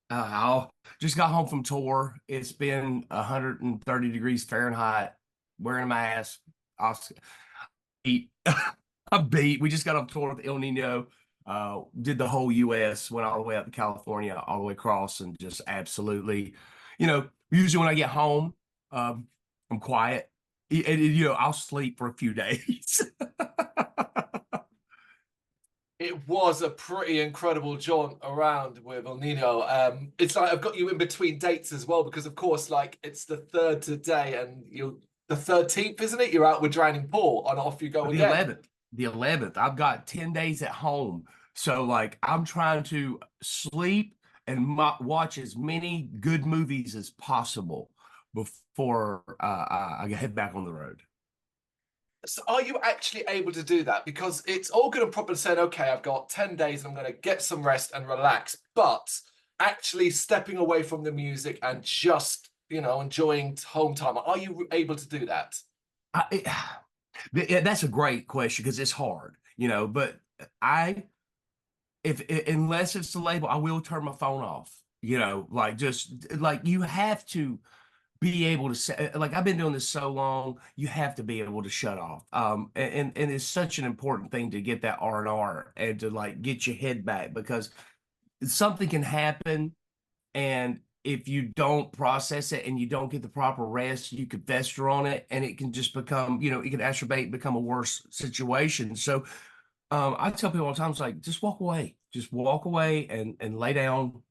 I just got home from tour. It's been 130 degrees Fahrenheit, wearing a mask. I was beat. I'm beat. We just got off tour with El Nino. Did the whole U.S., went all the way up to California, all the way across, and just absolutely, usually when I get home, I'm quiet. I'll sleep for a few days. It was a pretty incredible jaunt around with El Nino. It's like I've got you in between dates as well because, of course, like it's the third today, and you the 13th, isn't it? You're out with Drowning Pool, and off you go The again. 11th, the 11th, I've got 10 days at home. So like I'm trying to sleep and watch as many good movies as possible before I head back on the road. So, are you actually able to do that? Because it's all good and proper saying, "Okay, I've got 10 days, and I'm going to get some rest and relax," but actually stepping away from the music and just enjoying home time. Are you able to do that? I, it, yeah, that's a great question because it's hard, but I if unless it's the label, I will turn my phone off. Like just like you have to be able to say, like I've been doing this so long, you have to be able to shut off. And it's such an important thing to get that R&R and to like get your head back because something can happen, and if you don't process it and you don't get the proper rest, you could fester on it and it can just become, it can exacerbate, become a worse situation. So I tell people all the time, it's like just walk away and lay down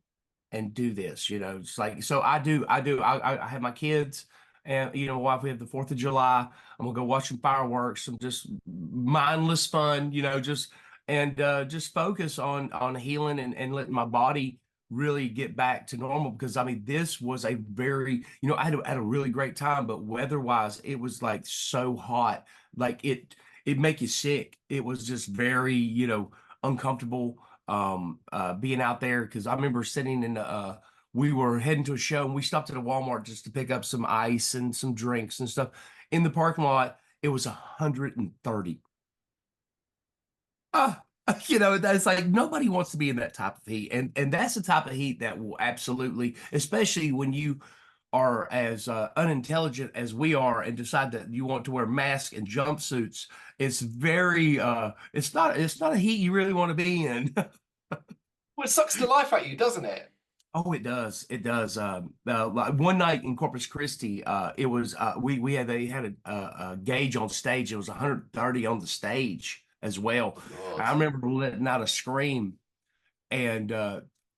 and do this, it's like, so I have my kids and, my wife, we have the 4th of July. I'm gonna go watch some fireworks, some just mindless fun, just focus on healing and letting my body really get back to normal. Because I mean, this was a very, I had a really great time, but weather-wise, it was like so hot, like it make you sick. It was just very, uncomfortable being out there because I remember sitting in we were heading to a show and we stopped at a Walmart just to pick up some ice and some drinks and stuff. In the parking lot, it was 130. Ah, that's like nobody wants to be in that type of heat. And that's the type of heat that will absolutely, especially when you are as unintelligent as we are and decide that you want to wear masks and jumpsuits. It's very it's not a heat you really want to be in. Well, it sucks the life out of you, doesn't it? Oh, it does. It does. Like one night in Corpus Christi, it was they had a gauge on stage. It was 130 on the stage as well. God. I remember letting out a scream, and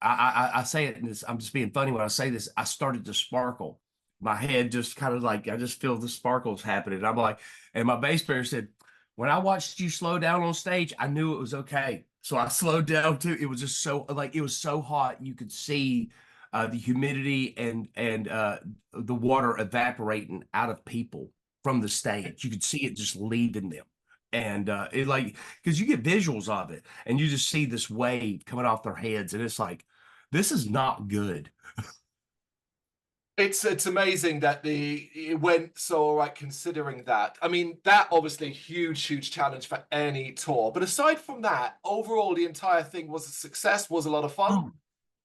I say it, and I'm just being funny when I say this. I started to sparkle. My head just kind of like I just feel the sparkles happening. I'm like, and my bass player said, "When I watched you slow down on stage, I knew it was okay." So I slowed down too. It was just so like it was so hot. You could see the humidity and the water evaporating out of people from the stage. You could see it just leaving them. And it like because you get visuals of it and you just see this wave coming off their heads, and it's like, this is not good. It's amazing that it went so all right considering that. I mean, that obviously huge challenge for any tour. But aside from that, overall the entire thing was a success, was a lot of fun. Oh,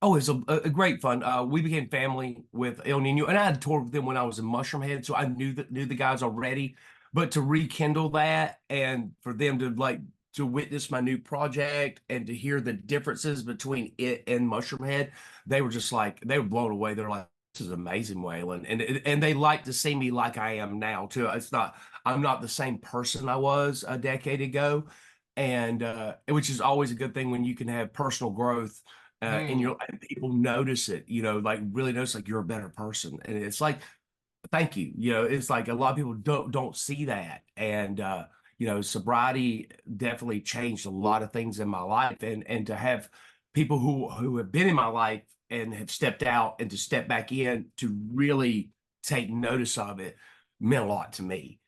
oh, it's a great fun. We became family with El Nino, and I had toured with them when I was in Mushroomhead, so I knew the guys already. But to rekindle that and for them to like to witness my new project and to hear the differences between it and Mushroomhead, they were just like they were blown away. They're like, "This is amazing, Waylon," and they like to see me like I am now too. I'm not the same person I was a decade ago, and which is always a good thing when you can have personal growth and Hmm. you're and people notice it, like really notice like you're a better person. And it's like, thank you. It's like a lot of people don't see that. And sobriety definitely changed a lot of things in my life. And to have people who have been in my life and have stepped out and to step back in to really take notice of it meant a lot to me.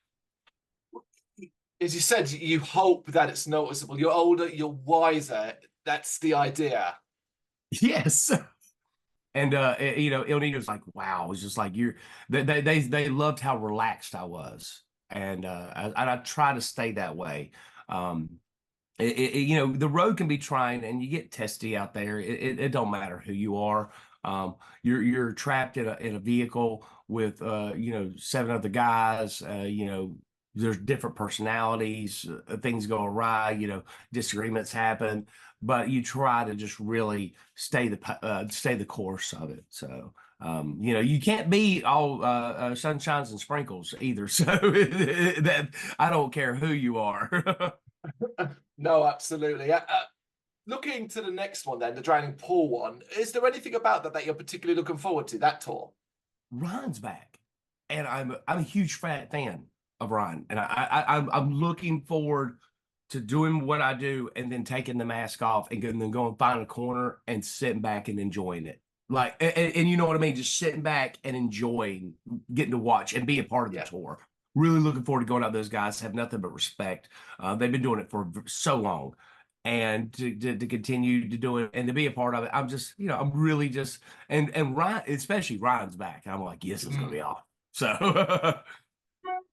As you said, you hope that it's noticeable. You're older, you're wiser. That's the idea. Yes. And El Nino's like, wow, it's just like they loved how relaxed I was. And I try to stay that way. Um, You know, the road can be trying, and you get testy out there. It don't matter who you are. You're trapped in a vehicle with you know, seven other guys. You know, there's different personalities. Things go awry. You know, disagreements happen, but you try to just really stay the course of it. So. You know, you can't be all sunshines and sprinkles either. So that I don't care who you are. No, absolutely. Looking to the next one then, the Drowning Pool one, is there anything about that that you're particularly looking forward to, that tour? Ryan's back, and I'm a huge fan of Ryan, and I'm looking forward to doing what I do, and then taking the mask off and then going and find a corner and sitting back and enjoying it. Like, and you know what I mean, just sitting back and enjoying getting to watch and be a part of the Yeah. tour. Really looking forward to going out. Those guys have nothing but respect. They've been doing it for so long, and to continue to do it and to be a part of it, I'm just, you know, I'm really just, and Ryan, especially Ryan's back. I'm like, yes, it's gonna be awesome. So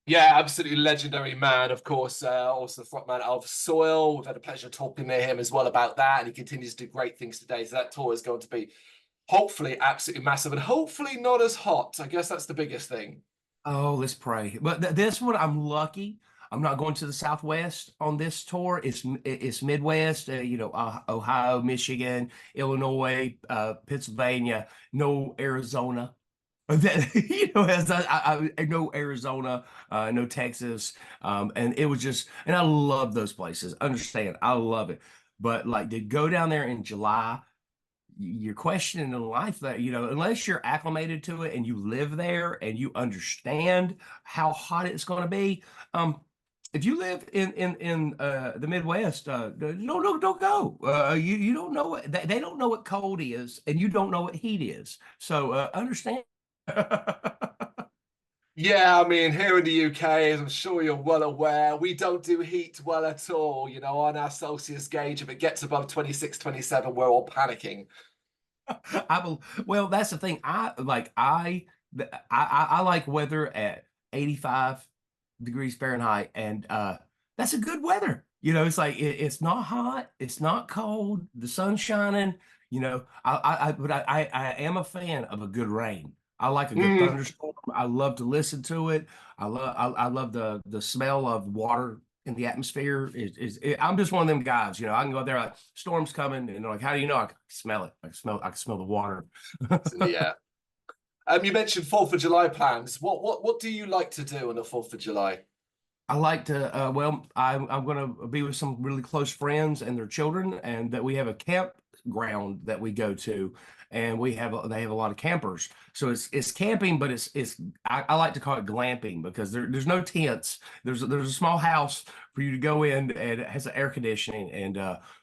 Yeah, absolutely legendary man, of course. Also the frontman of Soil. We've had a pleasure talking to him as well about that, and he continues to do great things today. So that tour is going to be hopefully absolutely massive, and hopefully not as hot. I guess that's the biggest thing. oh, let's pray. But this one, I'm lucky. I'm not going to the Southwest on this tour. It's Midwest, you know, Ohio, Michigan, Illinois, Pennsylvania, no Arizona. That, you know, as I know Arizona, no Texas, and it was just, and I love those places. Understand, I love it, but like to go down there in July, you're questioning the life that, you know, unless you're acclimated to it and you live there and you understand how hot it's going to be. If you live in the Midwest, don't go. You don't know what they don't know what cold is, and you don't know what heat is. So understand. Yeah, I mean, here in the UK, as I'm sure you're well aware, we don't do heat well at all. You know, on our Celsius gauge, if it gets above 26, 27, we're all panicking. Well, that's the thing. I like weather at 85 degrees Fahrenheit, and that's a good weather. You know, it's like it's not hot, it's not cold, the sun's shining. You know, I am a fan of a good rain. I like a good Mm, thunderstorm. I love to listen to it. I love the smell of water in the atmosphere. I'm just one of them guys. You know, I can go out there like storm's coming, and they're like, how do you know? I can smell it. I can smell the water. yeah. You mentioned 4th of July plans. What do you like to do on the 4th of July? I like to, well, I'm going to be with some really close friends and their children, and that we have a campground that we go to, and they have a lot of campers. So it's camping, but I like to call it glamping because there's no tents. There's a small house for you to go in, and it has an air conditioning. And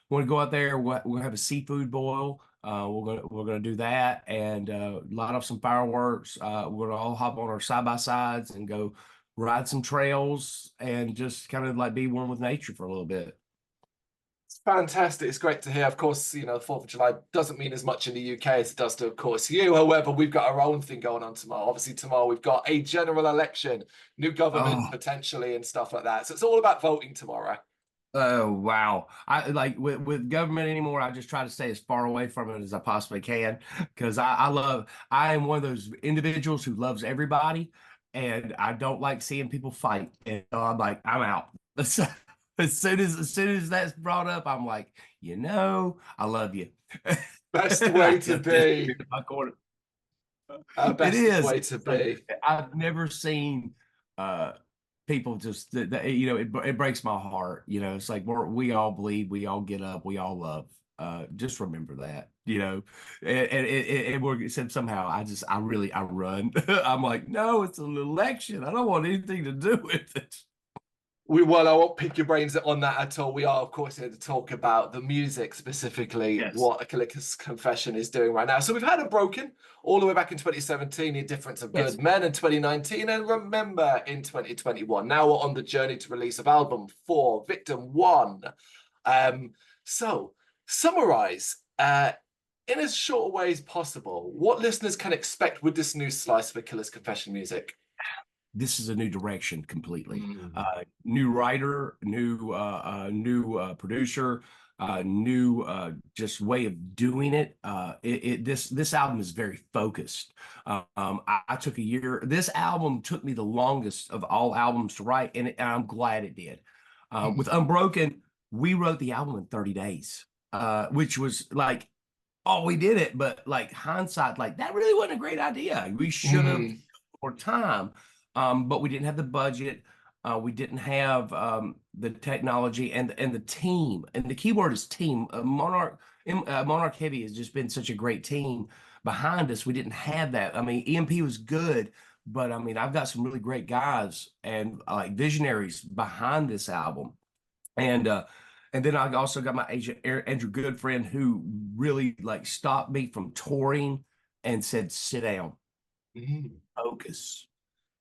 want to go out there. We'll have a seafood boil. We're gonna do that and light off some fireworks. We're gonna all hop on our side by sides and go ride some trails and just kind of like be one with nature for a little bit. It's fantastic. It's great to hear. Of course, you know, 4th of July doesn't mean as much in the UK as it does to, of course, you. However, we've got our own thing going on tomorrow. Obviously, tomorrow we've got a general election, new government Oh, potentially, and stuff like that. So it's all about voting tomorrow. oh wow. I like with government anymore, I just try to stay as far away from it as I possibly can because I am one of those individuals who loves everybody, and I don't like seeing people fight. And so I'm like, I'm out. So, as soon as that's brought up, I'm like, you know, I love you. Best I way to just disappear be. in my corner. It Best is. way to It's like be. I've never seen uh people just you know, it breaks my heart. You know, it's like we all bleed, we all get up, we all love. Just remember that, you know, and we're somehow I run. I'm like, no, it's an election. I don't want anything to do with it. I won't pick your brains on that at all. We are, of course, here to talk about the music, specifically Yes. what A Calicus Confession is doing right now. So we've had Unbroken all the way back in 2017, The Indifference of Yes. Good Men in 2019, and Remember in 2021. Now we're on the journey to release of album 4, Victim 1. So summarize, in as short a way as possible, what listeners can expect with this new slice of A Killer's Confession music. this is a new direction completely. Mm. New writer, new producer, new just way of doing it. This album is very focused. I took a year. This album took me the longest of all albums to write, and I'm glad it did. With Unbroken, we wrote the album in 30 days, which was like, oh, we did it. But like hindsight, like that really wasn't a great idea. We should have Mm. more time, but we didn't have the budget. We didn't have the technology and the team. And the key word is team. Monarch Heavy has just been such a great team behind us. We didn't have that. I mean, EMP was good, but I mean, I've got some really great guys and like visionaries behind this album. And then I also got my agent Andrew Goodfriend, who really like stopped me from touring and said, "Sit down, Mm. focus."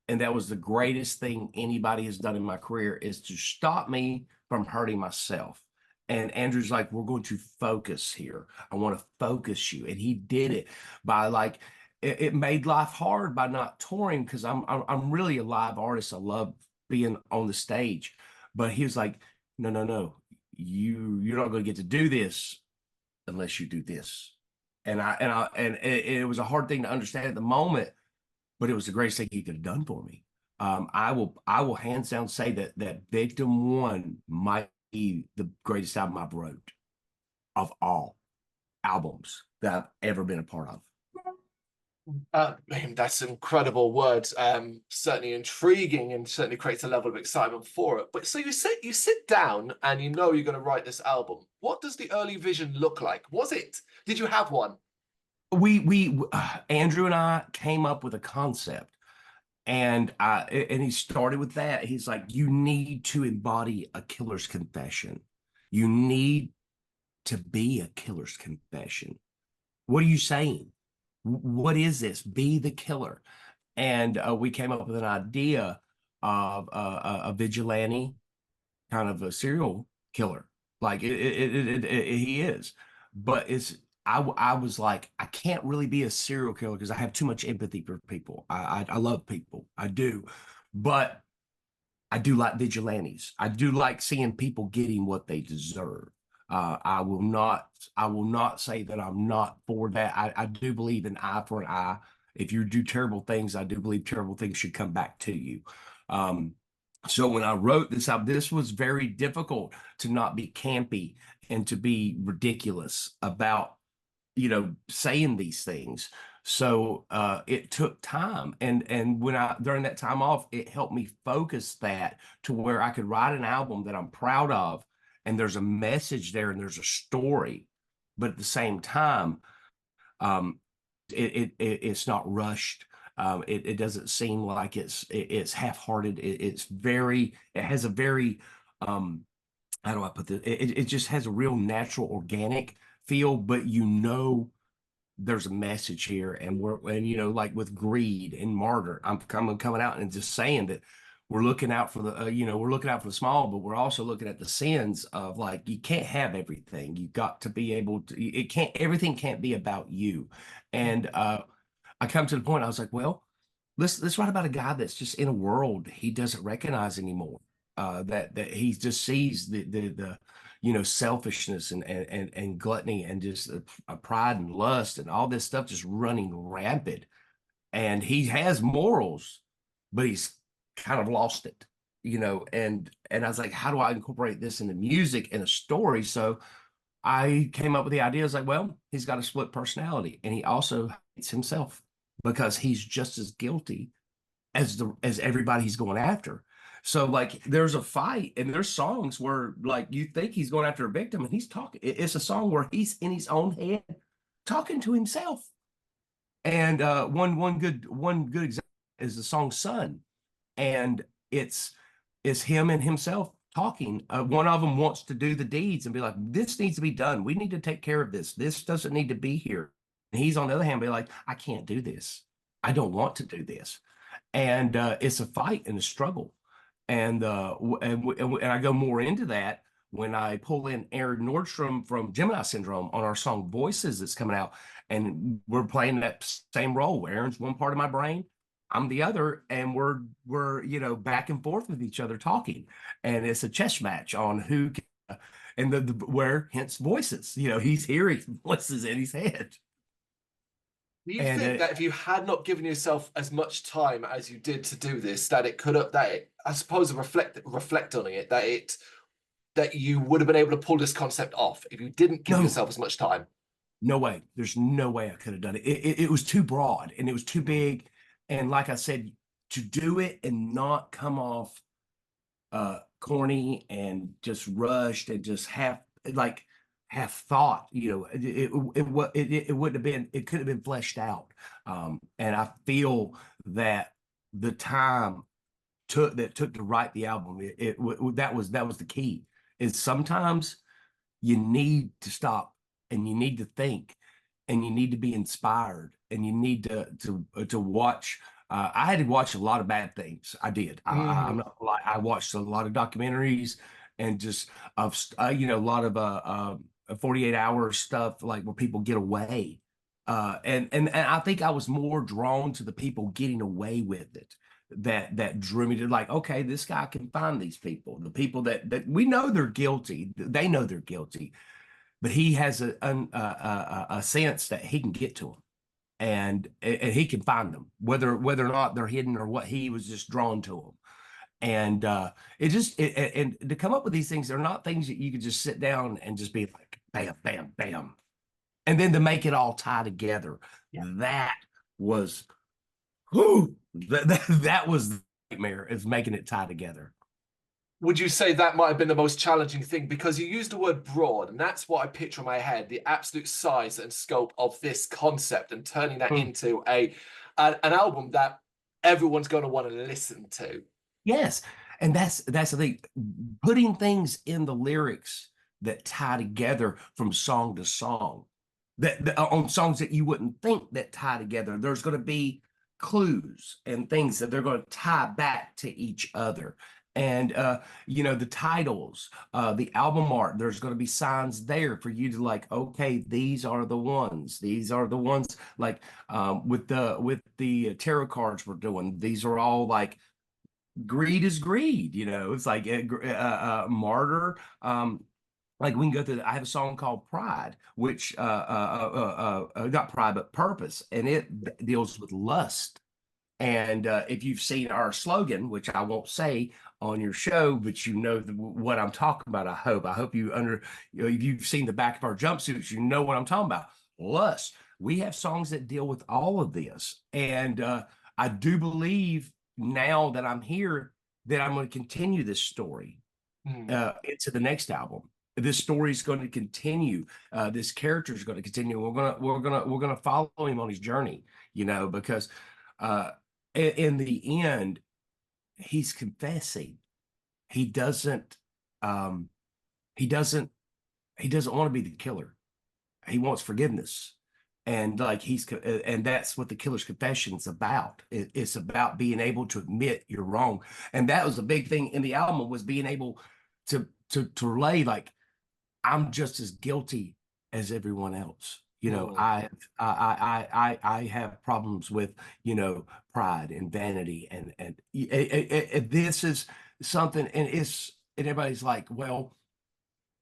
And that was the greatest thing anybody has done in my career, is to stop me from hurting myself. And Andrew's like, "We're going to focus here. I want to focus you." And he did it by like, it made life hard by not touring, because I'm really a live artist. I love being on the stage. But he was like, "No, no, no. You're not going to get to do this unless you do this." And it was a hard thing to understand at the moment, but it was the greatest thing he could have done for me. I will hands down say that Victim One might be the greatest album I've wrote of all albums that I've ever been a part of. Man, that's incredible words. Certainly intriguing, and certainly creates a level of excitement for it. But so you sit down and you know you're going to write this album. What does the early vision look like? Did you have one? We Andrew and I came up with a concept, and he started with that. He's like, "You need to embody a killer's confession. You need to be a killer's confession. What are you saying? What is this? Be the killer." And we came up with an idea of a vigilante, kind of a serial killer. Like he is, but I was like, I can't really be a serial killer because I have too much empathy for people. I love people, I do, but I do like vigilantes. I do like seeing people getting what they deserve. I will not say that I'm not for that. I do believe in eye for an eye. If you do terrible things, I do believe terrible things should come back to you. Um, so when I wrote this album, this was very difficult to not be campy and to be ridiculous about, saying these things. So it took time. And when I during that time off, it helped me focus that to where I could write an album that I'm proud of, and there's a message there and there's a story. But at the same time, um, it's not rushed. It doesn't seem like it's half-hearted. It has a very how do I put this? It just has a real natural, organic feel, but there's a message here, like with Greed and Martyr, I'm coming out and just saying that we're looking out for we're looking out for the small, but we're also looking at the sins of, like, you can't have everything. You got to be able to, everything can't be about you. And I come to the point, I was like, well, let's write about a guy that's just in a world he doesn't recognize anymore. That he just sees the selfishness and gluttony and just pride and lust and all this stuff just running rampant. And he has morals, but he's kind of lost it, and I was like, how do I incorporate this into music and a story? So I came up with the idea. I was like, well, he's got a split personality, and he also hates himself because he's just as guilty as everybody he's going after. So like there's a fight and there's songs where like you think he's going after a victim and he's talking. It's a song where he's in his own head talking to himself. And one good example is the song "Son," and it's him and himself talking. One of them wants to do the deeds and be like, "This needs to be done. We need to take care of this. This doesn't need to be here." And he's on the other hand be like, "I can't do this. I don't want to do this." And it's a fight and a struggle. And I go more into that when I pull in Aaron Nordstrom from Gemini Syndrome on our song "Voices" that's coming out, and we're playing that same role. Aaron's one part of my brain, I'm the other, and we're back and forth with each other talking, and it's a chess match on who can, and the where hence voices. He's hearing voices in his head, Do you and think that if you had not given yourself as much time as you did to do this, that it could have, I suppose, reflect on it, that you would have been able to pull this concept off if you didn't give no, yourself as much time? no way. There's no way I could have done it. It was too broad and it was too Mm. big, and like I said, to do it and not come off corny and just rushed and just half thought, it wouldn't have been, it could have been fleshed out. And I feel that the time took to write the album, that was the key. Is sometimes you need to stop and you need to think and you need to be inspired and you need to watch. I had to watch a lot of bad things. I did. I'm Mm. not gonna lie. I watched a lot of documentaries and just a lot of 48-hour stuff, like where people get away. And I think I was more drawn to the people getting away with it that drew me to, like, okay, this guy can find these people, the people that we know they're guilty. They know they're guilty, but he has a sense that he can get to them, and he can find them, whether or not they're hidden or what. He was just drawn to them. And and to come up with these things, they're not things that you could just sit down and just be like bam, bam, bam, and then to make it all tie together. Yeah. That was that was the nightmare, is making it tie together. Would you say that might have been the most challenging thing? Because you used the word broad, and that's what I picture in my head, the absolute size and scope of this concept, and turning that Hmm. into an album that everyone's going to want to listen to. Yes, and that's the thing. Putting things in the lyrics that tie together from song to song, that on songs that you wouldn't think that tie together. There's going to be clues and things that they're going to tie back to each other. And the titles, the album art, there's going to be signs there for you to, like, okay, these are the ones. These are the ones, like, with the tarot cards we're doing. These are all like, greed is greed. It's like Martyr. Like, we can go through. I have a song called Pride, which not Pride, but Purpose, and it deals with lust. And if you've seen our slogan, which I won't say on your show, but what I'm talking about. I hope if you've seen the back of our jumpsuits, you know what I'm talking about. Lust. We have songs that deal with all of this, and I do believe, now that I'm here, that I'm going to continue this story Mm. into the next album. This story is going to continue. This character is going to continue. We're gonna follow him on his journey. Because uh, in the end, he's confessing. He doesn't. Um, he doesn't. He doesn't want to be the killer. He wants forgiveness, and like and that's what the killer's confession is about. It's about being able to admit you're wrong, and that was a big thing in the album, was being able to relay, like, I'm just as guilty as everyone else. Mm. I have problems with pride and vanity, and this is something, and everybody's like, well,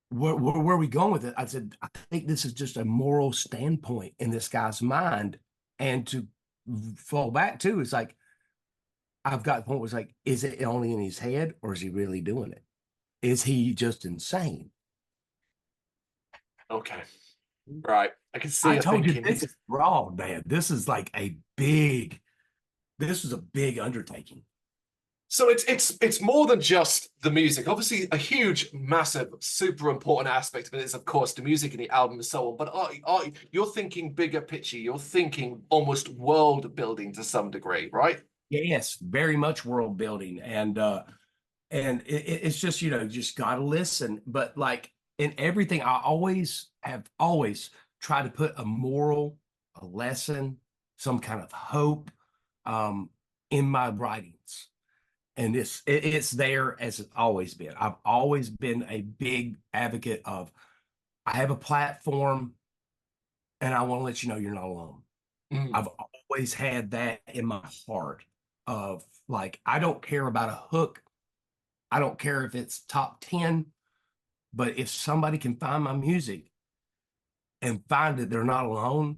where are we going with it? I said, I think this is just a moral standpoint in this guy's mind, and to fall back to, it's like, I've got the point was like, is it only in his head, or is he really doing it? Is he just insane? Okay. Right. I can see I you told you, thinking this he's. is raw, man. This is a big undertaking. So it's more than just the music. Obviously, a huge, massive, super important aspect of it is, of course, the music and the album and so on. But you're thinking bigger picture. You're thinking almost world building to some degree, right? Yes, very much world building, and it's just, just gotta listen. But like, in everything, I always tried to put a moral, a lesson, some kind of hope, in my writings. And it's there, as it's always been. I've always been a big advocate of, I have a platform, and I want to let you know you're not alone. Mm. I've always had that in my heart. of like, I don't care about a hook. I don't care if it's top 10, but if somebody can find my music and find that they're not alone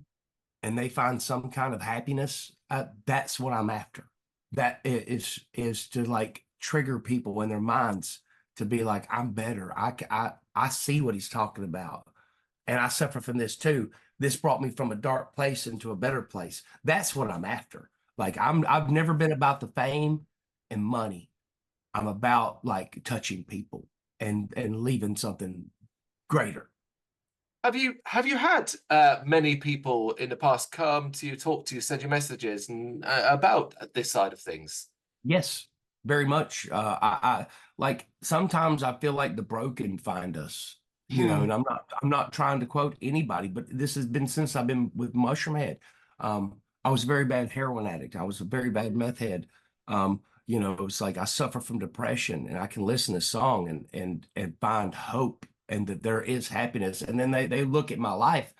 and they find some kind of happiness, that's what I'm after. That is to like trigger people in their minds to be like, I'm better. I see what he's talking about, and I suffer from this too. This brought me from a dark place into a better place. That's what I'm after. Like I've never been about the fame and money. I'm about like touching people and leaving something greater. Have you had many people in the past come to you, talk to you, send you messages and about this side of things? Yes, very much. I like sometimes I feel like the broken find us, and I'm not trying to quote anybody, but this has been since I've been with Mushroomhead. I was a very bad heroin addict. I was a very bad meth head. It's like I suffer from depression and I can listen to song and find hope and that there is happiness. And then they look at my life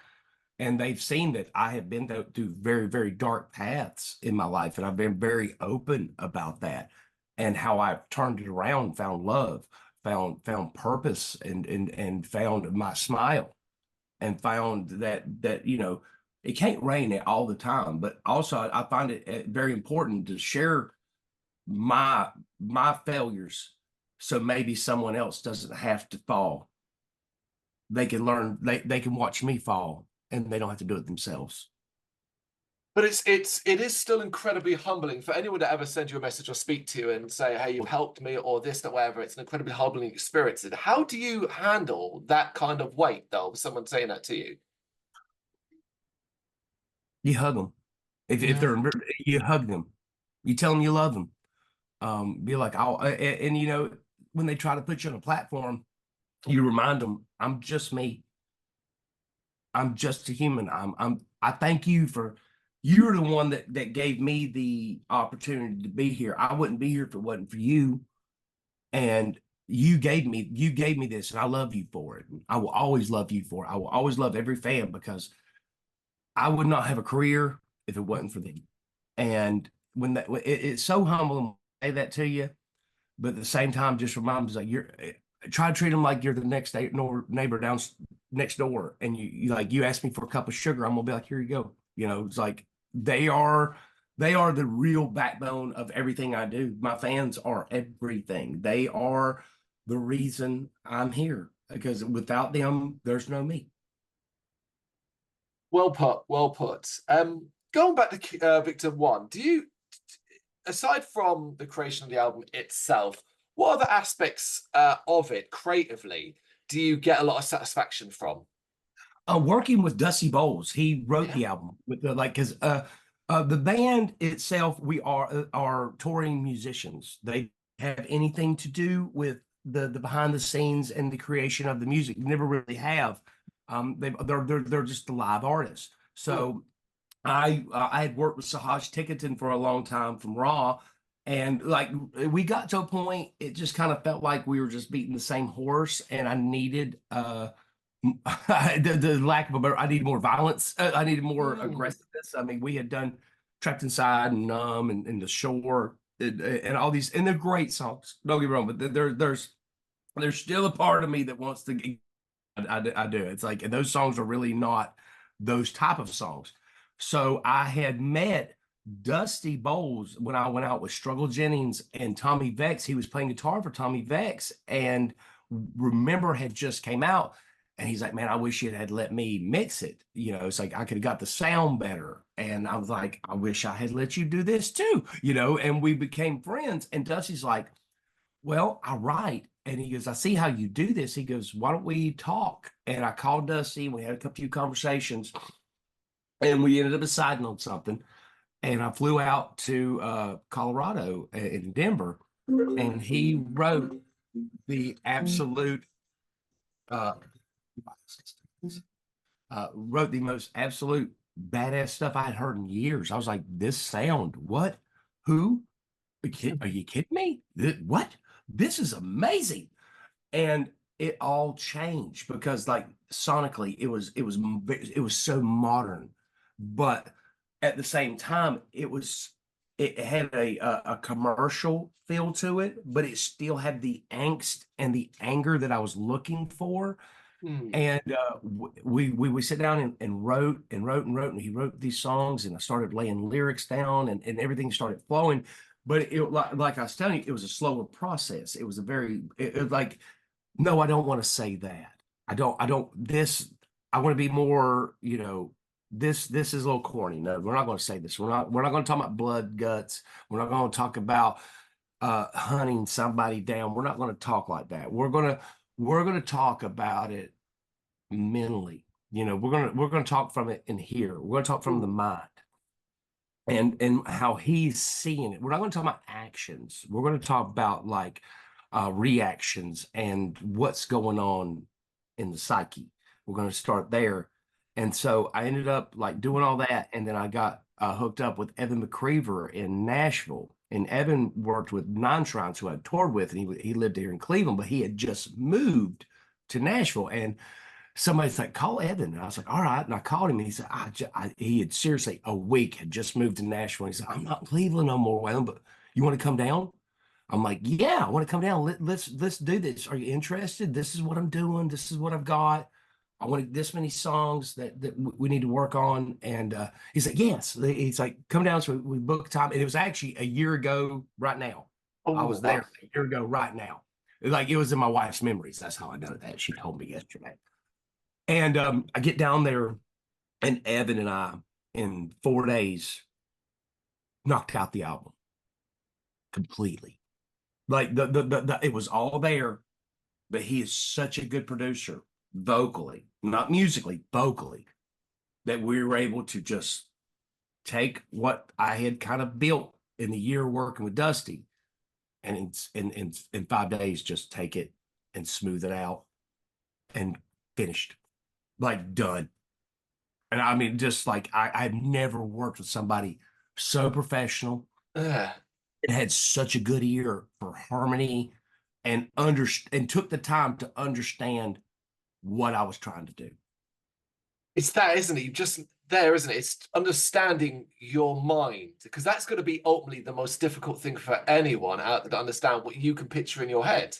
and they've seen that I have been through very, very dark paths in my life, and I've been very open about that and how I've turned it around, found love, found purpose, and found my smile, and found that it can't rain it all the time, but also I find it very important to share my my failures, so maybe someone else doesn't have to fall. They can learn. They can watch me fall and they don't have to do it themselves. But it is still incredibly humbling for anyone to ever send you a message or speak to you and say, "Hey, you've helped me," or this, that, whatever. It's an incredibly humbling experience. And how do you handle that kind of weight, though, with someone saying that to you? You hug them. If Yeah. they're you hug them. You tell them you love them. Be like, and when they try to put you on a platform, you remind them, I'm just me. I'm just a human. I thank you for you're the one that gave me the opportunity to be here. I wouldn't be here if it wasn't for you. And you gave me this, and I love you for it. I will always love you for it. I will always love every fan because I would not have a career if it wasn't for them. And when it's so humbling to say that to you, but at the same time, just remind them like try to treat them like you're the next neighbor down next door, and you ask me for a cup of sugar, I'm gonna be like, here you go. It's like they are they are the real backbone of everything I do. My fans are everything. They are the reason I'm here because without them, there's no me. Well put, well put. Going back to Victor One, do you, aside from the creation of the album itself, what other aspects of it creatively do you get a lot of satisfaction from? Working with Dusty Bowles, he wrote Yeah. the album with because the band itself, we are touring musicians. They have anything to do with the behind the scenes and the creation of the music. Never really have. They're just the live artists. Mm. So I had worked with Sahaj Tickerton for a long time from Raw, and like we got to a point, it just kind of felt like we were just beating the same horse, and I needed the lack of a better, I needed more violence. I needed more Mm. aggressiveness. I mean, we had done Trapped Inside and Numb and The Shore and all these, and they're great songs. Don't get me wrong, but there's still a part of me that wants to. I do. It's like, and those songs are really not those type of songs. So I had met Dusty Bowles when I went out with Struggle Jennings and Tommy Vex. He was playing guitar for Tommy Vex, and Remember had just came out. And he's like, man, I wish you had let me mix it. It's like I could have got the sound better. And I was like, I wish I had let you do this too, and we became friends. And Dusty's like, well, I write. And he goes, I see how you do this. He goes, why don't we talk? And I called Dusty and we had a few conversations and we ended up deciding on something. And I flew out to Colorado in Denver, and he wrote the absolute uh, wrote the most absolute badass stuff I had heard in years. I was like, this sound, what? Who? Are you kidding me? What? This is amazing. And it all changed because like sonically it was so modern, but at the same time it had a commercial feel to it, but it still had the angst and the anger that I was looking for. Hmm. And we sit down and wrote and wrote and wrote, and he wrote these songs, and I started laying lyrics down, and everything started flowing. But it like I was telling you, it was a slower process. It was a very like, no, I don't want to say that. I don't this. I want to be more, this is a little corny. No, we're not going to say this. We're not going to talk about blood, guts. We're not going to talk about hunting somebody down. We're not going to talk like that. We're going to talk about it mentally. We're going to talk from it in here. We're going to talk from the Hmm. mind and how he's seeing it. We're not going to talk about actions. We're going to talk about like reactions and what's going on in the psyche. We're going to start there. And so I ended up like doing all that, and then I got hooked up with Evan McCreever in Nashville. And Evan worked with Nine Shrines, who I toured with, and he lived here in Cleveland, but he had just moved to Nashville. And somebody's like, call Evan. And I was like, all right. And I called him, and he said, he had seriously a week had just moved to Nashville. He said, I'm not in Cleveland no more, Waylon, but you want to come down? I'm like, yeah, I want to come down. Let's do this. Are you interested? This is what I'm doing. This is what I've got. I want this many songs that we need to work on. And he's like, yes. He's like, come down. So we booked time. And it was actually a year ago right now. I Oh, was wow. there a year ago right now. Like, it was in my wife's memories. That's how I know that. She told me yesterday. And I get down there, and Evan and I, in 4 days, knocked out the album completely. Like it was all there, but he is such a good producer, vocally, not musically, vocally, that we were able to just take what I had kind of built in the year working with Dusty, and in 5 days, just take it and smooth it out and finished, like done. And I mean, just like I've never worked with somebody so professional Yeah. and had such a good ear for harmony and took the time to understand what I was trying to do. It's that, isn't it? You just there, isn't it? It's understanding your mind, because that's going to be ultimately the most difficult thing for anyone out there to understand what you can picture in your head.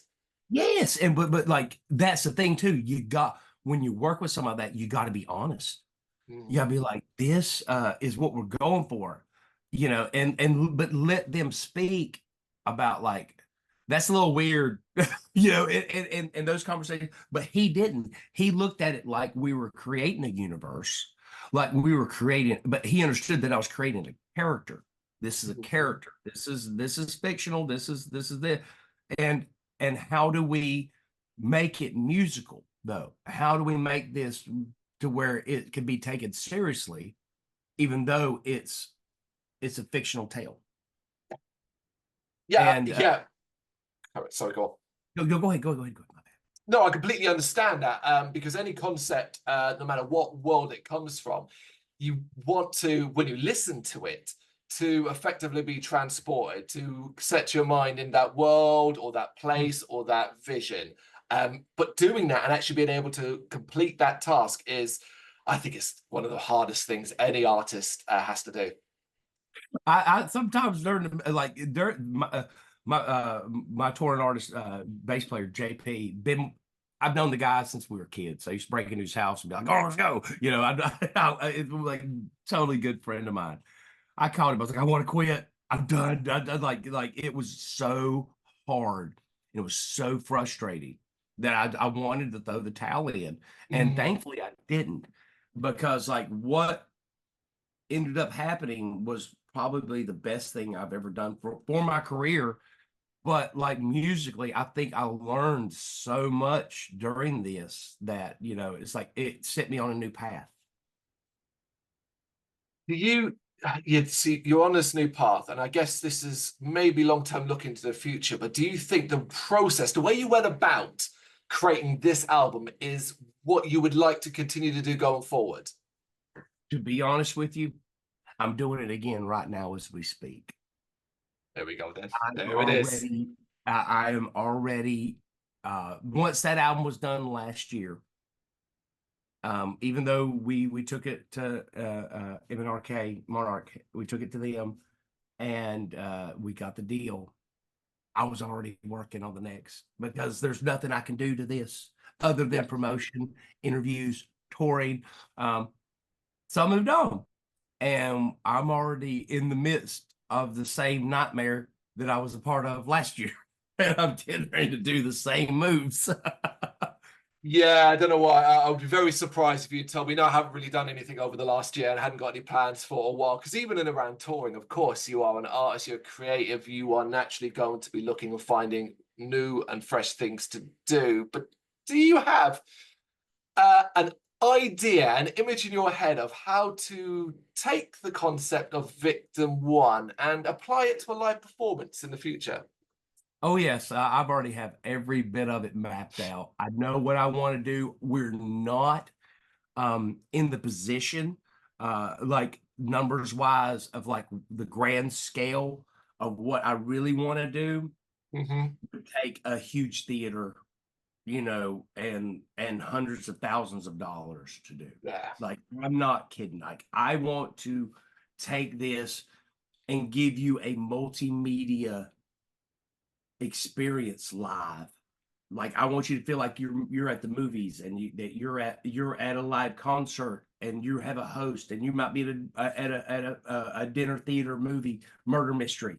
Yes, and but like that's the thing too. You got when you work with some of that, you got to be honest. You Mm. gotta be like, this is what we're going for, and but let them speak about like that's a little weird, in those conversations. But he didn't. He looked at it like we were creating a universe, like we were creating, but he understood that I was creating a character. This is a Mhm. character. This is fictional. This is the and and how do we make it musical though? How do we make this to where it can be taken seriously, even though it's a fictional tale? Yeah, And yeah. All right, sorry, go on. go ahead, go ahead, go ahead. My bad. No, I completely understand that, because any concept, no matter what world it comes from, you want to, when you listen to it, to effectively be transported, to set your mind in that world or that place or that vision. But doing that and actually being able to complete that task is, I think, it's one of the hardest things any artist has to do. I sometimes during like during my touring artist bass player JP been I've known the guy since we were kids. So I used to break into his house and be like, "Oh, let's go!" It's like totally good friend of mine. I called him. I was like, "I want to quit. I'm done." Like it was so hard. It was so frustrating that I wanted to throw the towel in, and Mm. thankfully I didn't, because like what ended up happening was probably the best thing I've ever done for my career. But like musically, I think I learned so much during this that, it's like it set me on a new path. Do you see you're on this new path, and I guess this is maybe long-term look into the future, but do you think the process, the way you went about creating this album is what you would like to continue to do going forward? To be honest with you, I'm doing it again right now as we speak. There we go then. I'm There it is. already, I am already, once that album was done last year, even though we took it to MNRK Monarch, we took it to them. and we got the deal. I was already working on the next because there's nothing I can do to this other than Yep. promotion, interviews, touring. Some have done, and I'm already in the midst of the same nightmare that I was a part of last year, and I'm getting ready to do the same moves. Yeah, I don't know why. I would be very surprised if you told me, no, I haven't really done anything over the last year and hadn't got any plans for a while. Because even in around touring, of course, you are an artist, you're creative, you are naturally going to be looking and finding new and fresh things to do. But do you have an idea, an image in your head of how to take the concept of Victim One and apply it to a live performance in the future? Oh yes, I've already have every bit of it mapped out. I know what I want to do. We're not in the position, like numbers wise, of like the grand scale of what I really want to do. Hmm. Take a huge theater, and hundreds of thousands of dollars to do. Yeah. Like, I'm not kidding. Like, I want to take this and give you a multimedia experience live. Like, I want you to feel like you're at the movies, and that you're at a live concert, and you have a host, and you might be at a dinner theater movie murder mystery.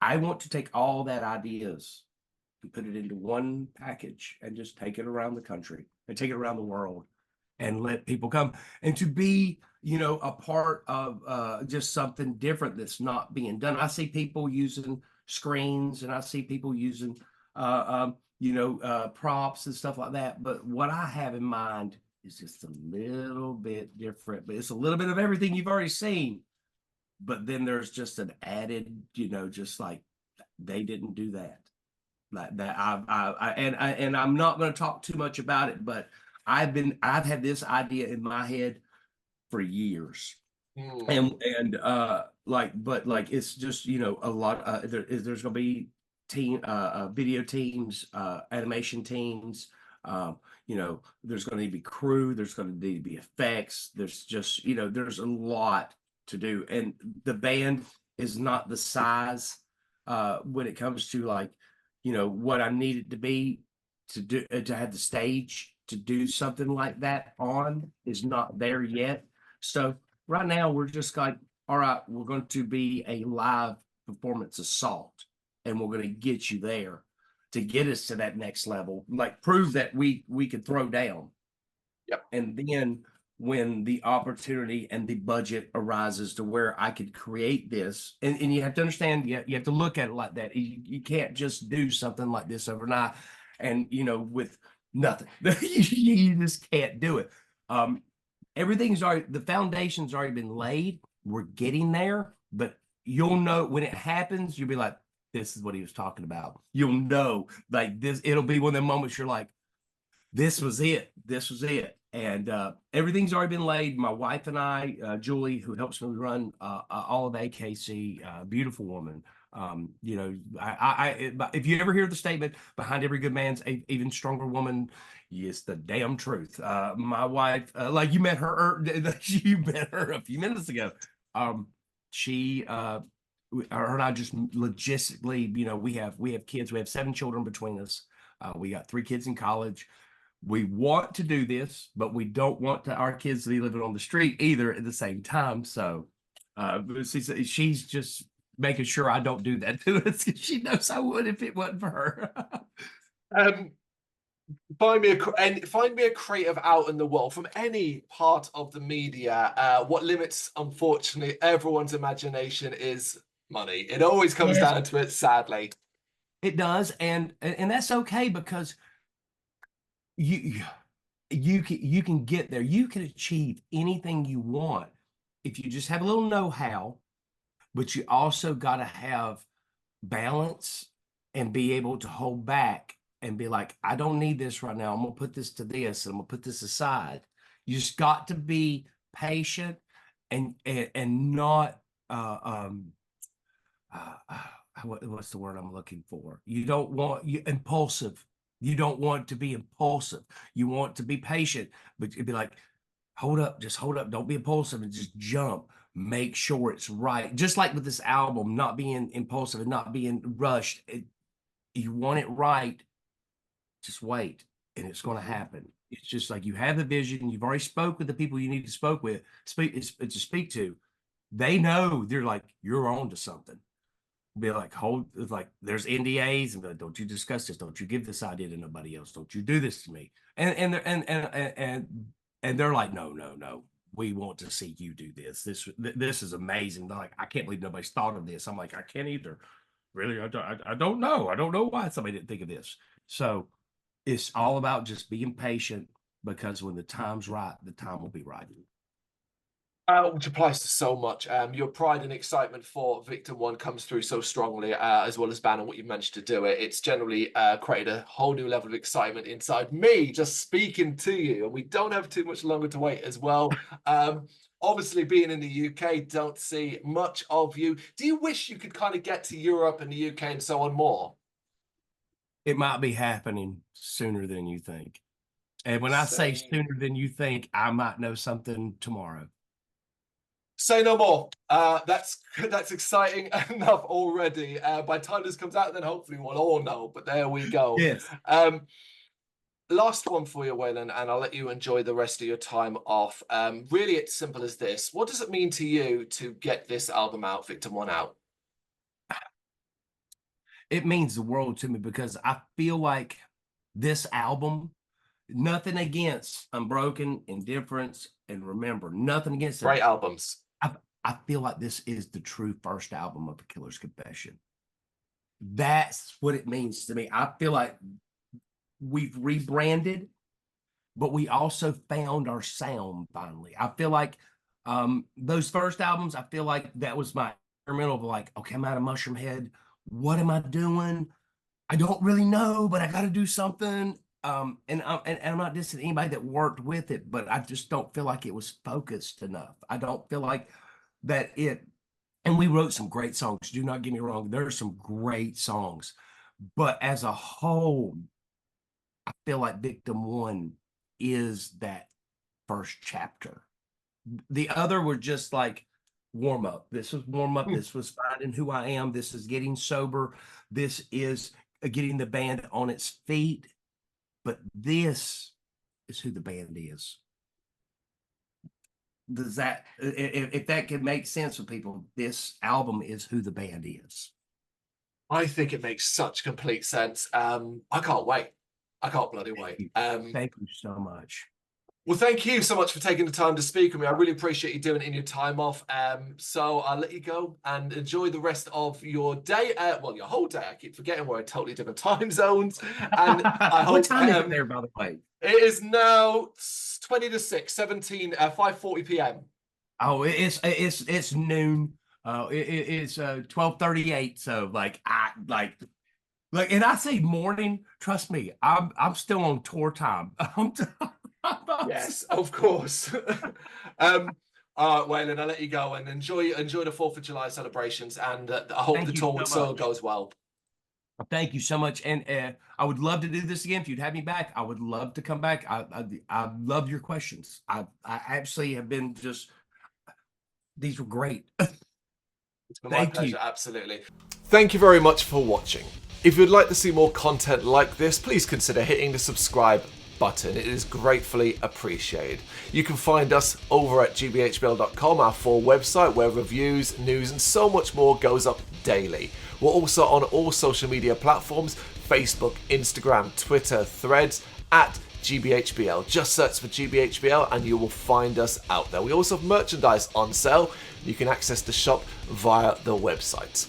I want to take all that ideas and put it into one package and just take it around the country and take it around the world and let people come and to be, a part of just something different that's not being done. I see people using screens, and I see people using props and stuff like that. But what I have in mind is just a little bit different, but it's a little bit of everything you've already seen. But then there's just an added, just like they didn't do that. Like that, and I'm not going to talk too much about it, but I've had this idea in my head for years, Mm. and it's just a lot. There's going to be video teams, animation teams. There's going to need to be crew. There's going to need to be effects. There's just there's a lot to do, and the band is not the size when it comes to like what I need it to be to do to have the stage to do something like that on is not there yet. So right now we're just like, all right, we're going to be a live performance assault, and we're going to get you there to get us to that next level, like prove that we could throw down. Yep. And then when the opportunity and the budget arises to where I could create this, and you have to understand, you have to look at it like that. You can't just do something like this overnight and, with nothing. You just can't do it. The foundation's already been laid. We're getting there, but you'll know when it happens, you'll be like, this is what he was talking about. You'll know, like this, it'll be one of the moments you're like, this was it. This was it. And everything's already been laid. My wife and I, Julie, who helps me run all of AKC, beautiful woman. If you ever hear the statement, behind every good man's even stronger woman, yes, the damn truth. My wife, like you met her, you met her a few minutes ago. She, her and I just logistically, we have kids. We have 7 children between us. We got 3 kids in college. We want to do this, but we don't want our kids to be living on the street either at the same time. So she's just making sure I don't do that to us, because she knows I would if it wasn't for her. Um, find me a creative out in the world from any part of the media. What limits, unfortunately, everyone's imagination is money. It always comes Yes, down to it, sadly. it does, and that's okay, because you you can get there. You can achieve anything you want if you just have a little know-how, but you also got to have balance and be able to hold back and be like, I don't need this right now. I'm gonna put this to this, and I'm gonna put this aside. You just got to be patient and not what's the word I'm looking for? You don't want you impulsive. You don't want to be impulsive. You want to be patient, but you'd be like, hold up, just hold up. Don't be impulsive and just jump. make sure it's right. Just like with this album, not being impulsive and not being rushed. You want it right, just wait, and it's going to happen. It's just like you have the vision. You've already spoke with the people you need to speak to. They know, they're like, you're on to something. Be like, hold, it's like there's NDAs, and don't you discuss this? Don't you give this idea to nobody else? Don't you do this to me? And they're like, no, no, no. We want to see you do this. This is amazing. They're like, I can't believe nobody's thought of this. I'm like, I can't either. Really, I don't know. I don't know why somebody didn't think of this. So it's all about just being patient, because when the time's right, the time will be right. Which applies to so much. Your pride and excitement for Victim 1 comes through so strongly, as well as Ban and what you've managed to do it. It's generally created a whole new level of excitement inside me just speaking to you, and we don't have too much longer to wait as well. Obviously, being in the UK, don't see much of you. Do you wish you could kind of get to Europe and the UK and so on more? It might be happening sooner than you think. And when I say sooner than you think, I might know something tomorrow. Say no more. That's exciting enough already. By the time this comes out, then hopefully we'll all know. But there we go. Yes. Last one for you, Waylon, and I'll let you enjoy the rest of your time off. Really, it's simple as this. What does it mean to you to get this album out, Victim 1 out? It means the world to me, because I feel like this album, nothing against Unbroken, Indifference, and Remember, nothing against them. Great albums. I feel like this is the true first album of A Killer's Confession. That's what it means to me. I feel like we've rebranded, but we also found our sound finally. I feel like those first albums, I feel like that was my experimental of like, okay, I'm out of Mushroomhead. What am I doing? I don't really know, but I got to do something. And I'm not dissing anybody that worked with it, but I just don't feel like it was focused enough. I don't feel like that and we wrote some great songs. Do not get me wrong. There are some great songs, but as a whole, I feel like Victim 1 is that first chapter. The other were just like warm up. This was warm up. This was finding who I am. This is getting sober. This is getting the band on its feet. But this is who the band is. Does that, if that can make sense for people, this album is who the band is. I think it makes such complete sense. I can't wait. I can't bloody wait. Thank you so much. Well, thank you so much for taking the time to speak with me. I really appreciate you doing it in your time off. So I'll let you go and enjoy the rest of your day. Well, your whole day. I keep forgetting we're in totally different time zones. And I hope, what time is it there, by the way? It is now 20 to 6, 5:40 p.m. Oh, it's noon. It's 12:38. So like and I say morning. Trust me, I'm still on tour time. Yes, of course. All right, Waylon, I'll let you go and enjoy the 4th of July celebrations, and I hope the tour with Soul goes well. Thank you so much, and I would love to do this again. If you'd have me back, I would love to come back. I love your questions. I actually have been these were great. It's been my pleasure, absolutely. Thank you very much for watching. If you'd like to see more content like this, please consider hitting the subscribe button. It is gratefully appreciated. You can find us over at gbhbl.com, our full website where reviews, news and so much more goes up daily. We're also on all social media platforms: Facebook, Instagram, Twitter, Threads, at GBHBL. Just search for GBHBL and you will find us out there. We also have merchandise on sale. You can access the shop via the website.